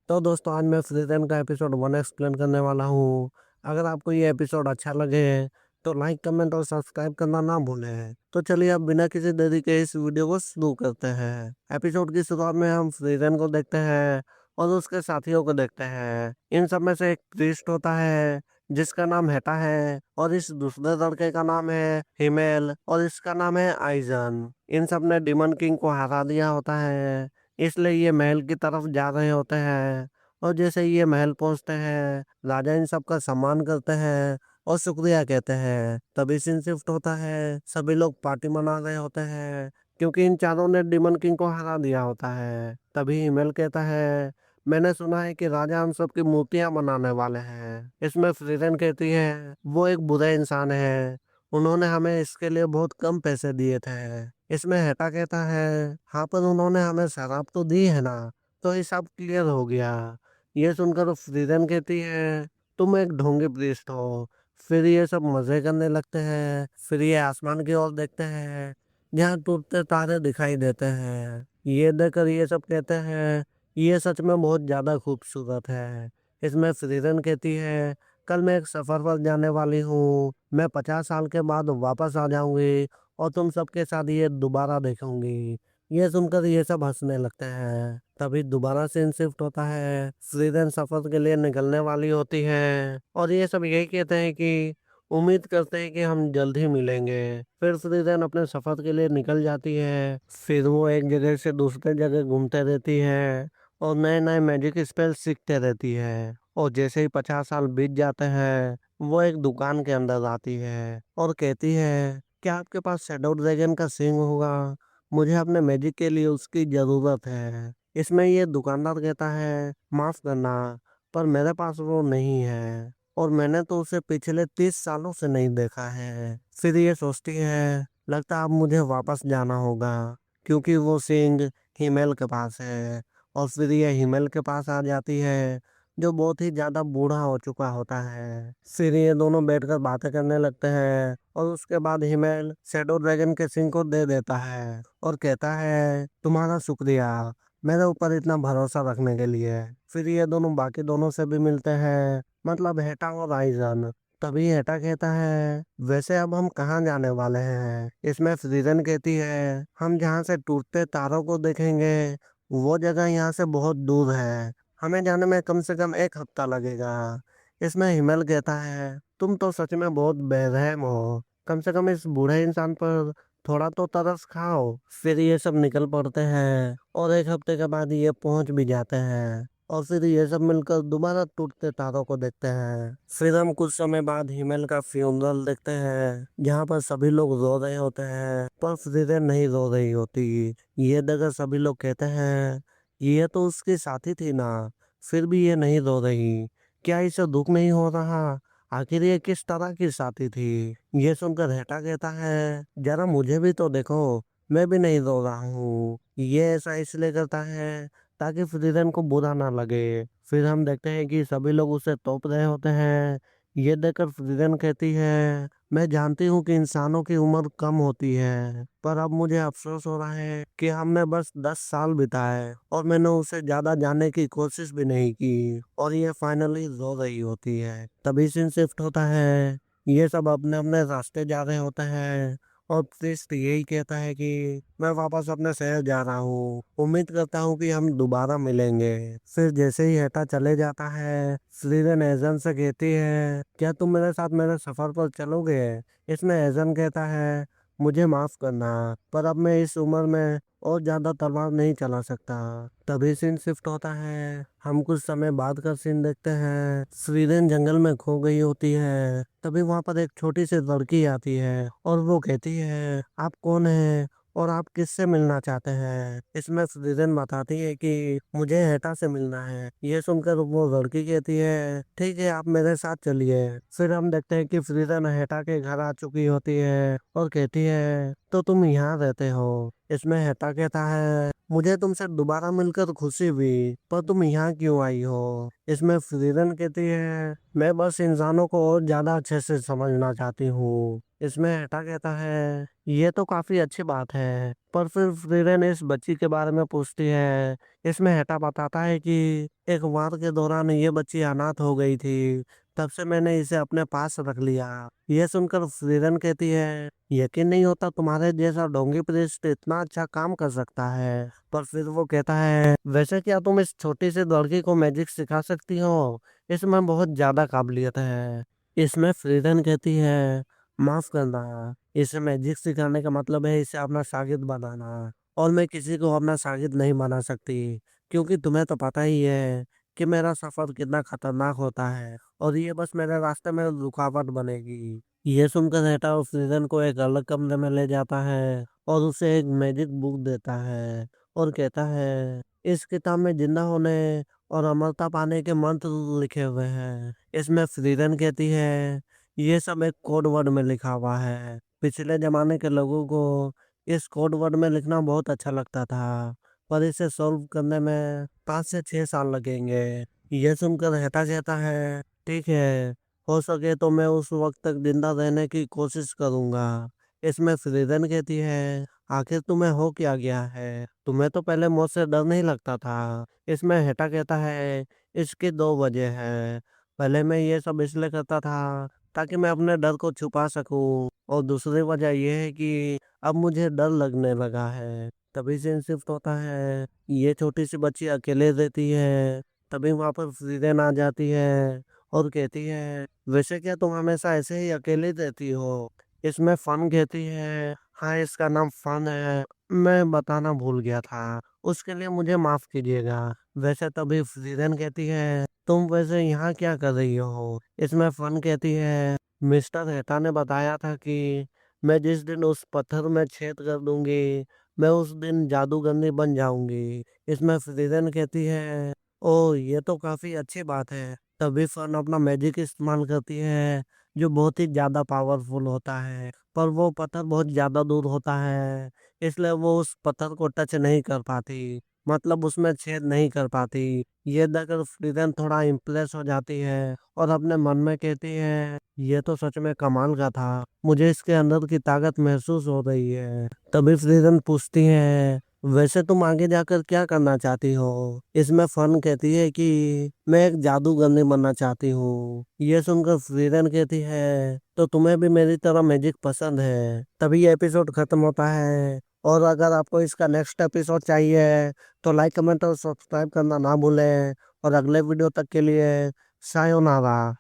तो दोस्तों आज मैं फ्रीज़न का एपिसोड 1 एक्सप्लेन करने वाला हूँ। अगर आपको ये एपिसोड अच्छा लगे तो लाइक कमेंट और सब्सक्राइब करना ना भूलें। तो चलिए अब बिना किसी देरी के इस वीडियो को शुरू करते हैं। एपिसोड की शुरुआत में हम फ्रीज़न को देखते हैं और उसके साथियों को देखते हैं। इन सब में से एक प्रीस्ट होता है जिसका नाम हेटा है और इस दूसरे लड़के का नाम है हिमेल और इसका नाम है आइजन। इन सब ने डिमन किंग को हरा दिया होता है, इसलिए ये महल की तरफ जा रहे होते हैं। और जैसे ही ये महल पहुंचते हैं राजा इन सब का सम्मान करते हैं और शुक्रिया कहते हैं। तभी सीन शिफ्ट होता है, सभी लोग पार्टी मना रहे होते हैं क्योंकि इन चारों ने डिमन किंग को हरा दिया होता है। तभी हिमेल कहता है, मैंने सुना है कि राजा हम सब की मूर्तियां बनाने वाले हैं। इसमें फ्रीजन कहती है वो एक बुरा इंसान है, उन्होंने हमें इसके लिए बहुत कम पैसे दिए थे। इसमें हेटा कहता है, हाँ पर उन्होंने हमें शराब तो दी है ना, तो हिसाब क्लियर हो गया। ये सुनकर फ्रीजन कहती है, तुम एक ढोंगी प्रीस्ट हो। फिर ये सब मजे करने लगते हैं। फिर ये आसमान की ओर देखते हैं जहाँ टूटते तारे दिखाई देते हैं। ये देखकर ये सब कहते हैं ये सच में बहुत ज्यादा खूबसूरत है। इसमें फ्रीजन कहती है, कल मैं एक सफर पर जाने वाली हूँ, मैं 50 साल के बाद वापस आ जाऊंगी और तुम सबके साथ ये दोबारा देखूंगी। ये सुनकर ये सब हंसने लगते हैं। तभी दोबारा सीन शिफ्ट होता है, फ्रीजन सफर के लिए निकलने वाली होती है और ये सब यही कहते हैं कि उम्मीद करते हैं कि हम जल्द ही मिलेंगे। फिर फ्रीजन अपने सफर के लिए निकल जाती है। फिर वो एक जगह से दूसरे जगह घूमते रहती है और नए नए मैजिक स्पेल सीखते रहती है। और जैसे ही 50 साल बीत जाते हैं वो एक दुकान के अंदर आती है और कहती है, क्या आपके पास शैडो ड्रैगन का सींग होगा? मुझे अपने मैजिक के लिए उसकी जरूरत है। इसमें ये दुकानदार कहता है, माफ करना पर मेरे पास वो नहीं है और मैंने तो उसे पिछले 30 सालों से नहीं देखा है। फिर ये सोचती है, लगता अब मुझे वापस जाना होगा क्योंकि वो सींग हिमेल के पास है। और फिर ये हिमेल के पास आ जाती है जो बहुत ही ज्यादा बूढ़ा हो चुका होता है। फिर ये दोनों बैठकर बातें करने लगते हैं और उसके बाद हिमेल शैडो ड्रैगन के सिंह को दे देता है और कहता है, तुम्हारा शुक्रिया मेरे ऊपर इतना भरोसा रखने के लिए। फिर ये दोनों बाकी दोनों से भी मिलते हैं, मतलब हेटा और आइजन। तभी हेटा कहता है, वैसे अब हम कहाँ जाने वाले हैं? इसमें फ्रीजन कहती है, हम जहाँ से टूटते तारों को देखेंगे वो जगह यहाँ से बहुत दूर है, हमें जाने में कम से कम 1 हफ्ता लगेगा। इसमें हिमेल कहता है, तुम तो सच में बहुत बेरहम हो, कम से कम इस बूढ़े इंसान पर थोड़ा तो तरस खाओ। फिर ये सब निकल पड़ते हैं और 1 हफ्ते के बाद ये पहुंच भी जाते हैं और फिर ये सब मिलकर दोबारा टूटते तारों को देखते हैं। फिर हम कुछ समय बाद हिमेल का फ्यूनरल देखते हैं जहाँ पर सभी लोग रो रहे होते हैं पर फ्रीजन नहीं रो रही होती। ये देखकर सभी लोग कहते हैं, ये तो उसकी साथी थी ना, फिर भी ये नहीं रो रही, क्या इसे दुख नहीं हो रहा? आखिर ये किस तरह की साथी थी? ये सुनकर हेटा कहता है, जरा मुझे भी तो देखो, मैं भी नहीं रो रहा हूँ। ये ऐसा इसलिए करता है ताकि फ्रीजन को बुरा ना लगे। फिर हम देखते हैं कि सभी लोग उसे तोप रहे होते हैं। ये देखकर फ्रीजन कहती है, मैं जानती हूँ कि इंसानों की उम्र कम होती है पर अब मुझे अफसोस हो रहा है कि हमने बस 10 साल बिताए और मैंने उसे ज्यादा जानने की कोशिश भी नहीं की। और ये फाइनली रो रही होती है। तभी सीन शिफ्ट होता है, ये सब अपने अपने रास्ते जा रहे होते हैं और प्रिस्ट यही कहता है कि मैं वापस अपने शहर जा रहा हूँ, उम्मीद करता हूँ कि हम दोबारा मिलेंगे। फिर जैसे ही हेटा चले जाता है फ्रीजन एजन से कहती है, क्या तुम मेरे साथ मेरे सफर पर चलोगे? इसमें एजन कहता है, मुझे माफ करना पर अब मैं इस उम्र में और ज्यादा तलवार नहीं चला सकता। तभी सीन शिफ्ट होता है, हम कुछ समय बाद का सीन देखते हैं। फ्रीजन जंगल में खो गई होती है। तभी वहां पर एक छोटी सी लड़की आती है और वो कहती है, आप कौन है और आप किससे मिलना चाहते हैं? इसमें फ्रीजन बताती है कि मुझे हेटा से मिलना है। ये सुनकर वो लड़की कहती है, ठीक है आप मेरे साथ चलिए। फिर हम देखते हैं कि फ्रीजन हेटा के घर आ चुकी होती है और कहती है, तो तुम यहाँ रहते हो। इसमें हेटा कहता है, मुझे तुमसे दोबारा मिलकर खुशी हुई, पर तुम यहाँ क्यों आई हो। इसमें फ्रीरन कहती है, मैं बस इंसानों को और ज्यादा अच्छे से समझना चाहती हूँ। इसमें हेटा कहता है, ये तो काफी अच्छी बात है। पर फिर फ्रीरन इस बच्ची के बारे में पूछती है। इसमें हेटा बताता है कि एक वार के दौरान ये बच्ची अनाथ हो गई थी, तब से मैंने इसे अपने पास रख लिया। यह सुनकर फ्रीरन कहती है, यकीन नहीं होता तुम्हारे जैसा डोंगी प्रिस्ट इतना अच्छा काम कर सकता है। पर फिर वो कहता है, वैसे क्या तुम इस छोटी सी लड़की को मैजिक सिखा सकती हो। इसमें बहुत ज्यादा काबिलियत है। इसमें फ्रीरन कहती है, माफ करना, इसे मैजिक सिखाने का मतलब है इसे अपना शागिर्द बनाना, और मैं किसी को अपना शागिर्द नहीं बना सकती, क्योंकि तुम्हें तो पता ही है कि मेरा सफर कितना खतरनाक होता है, और ये बस मेरे रास्ते में रुकावट बनेगी। ये सुनकर हेटा उस सीजन को एक अलग कमरे में ले जाता है और उसे एक मैजिक बुक देता है और कहता है, इस किताब में जिंदा होने और अमरता पाने के मंत्र लिखे हुए हैं। इसमें फ्रीडन कहती है, ये सब एक कोड वर्ड में लिखा हुआ है। पिछले जमाने के लोगों को इस कोड वर्ड में लिखना बहुत अच्छा लगता था, पर इसे सॉल्व करने में 5 से 6 साल लगेंगे। यह सुनकर हेटा कहता है, ठीक है, हो सके तो मैं उस वक्त तक जिंदा रहने की कोशिश करूंगा। इसमें फ्रीडन कहती है, आखिर तुम्हें हो क्या गया है, तुम्हें तो पहले मौत से डर नहीं लगता था। इसमें हेटा कहता है, इसकी 2 वजह है। पहले मैं ये सब इसलिए करता था ताकि मैं अपने डर को छुपा सकूं, और दूसरी वजह यह है कि अब मुझे डर लगने लगा है। तभी से शिफ्ट होता है। ये छोटी सी बच्ची अकेले रहती है। तभी वहां पर फ्रीडन आ जाती है और कहती है, वैसे क्या तुम हमेशा ऐसे ही अकेले रहती हो। इसमें फन कहती है, हाँ इसका नाम फन है, मैं बताना भूल गया था, उसके लिए मुझे माफ कीजिएगा। वैसे तभी फ्रीडन कहती है, तुम वैसे यहाँ क्या कर रही हो। इसमें फन कहती है, मिस्टर हेटा ने बताया था कि मैं जिस दिन उस पत्थर में छेद कर दूंगी, मैं उस दिन जादूगरनी बन जाऊंगी। इसमें फ्रीडन कहती है, ओ ये तो काफी अच्छी बात है। तभी फन अपना मैजिक इस्तेमाल करती है, जो बहुत ही ज्यादा पावरफुल होता है, पर वो पत्थर बहुत ज्यादा दूर होता है, इसलिए वो उस पत्थर को टच नहीं कर पाती, मतलब उसमें छेद नहीं कर पाती। ये देखकर फ्रीडन थोड़ा इम्प्रेस हो जाती है और अपने मन में कहती है, ये तो सच में कमाल का था, मुझे इसके अंदर की ताकत महसूस हो रही है। तभी फ्रीडन पूछती है, वैसे तुम आगे जाकर क्या करना चाहती हो। इसमें फन कहती है कि मैं एक जादूगरनी बनना चाहती हूँ। ये सुनकर फ्रीडन कहती है, तो तुम्हें भी मेरी तरह मैजिक पसंद है। तभी ये एपिसोड खत्म होता है। और अगर आपको इसका नेक्स्ट एपिसोड चाहिए तो लाइक कमेंट और सब्सक्राइब करना ना भूलें। और अगले वीडियो तक के लिए सायोनारा।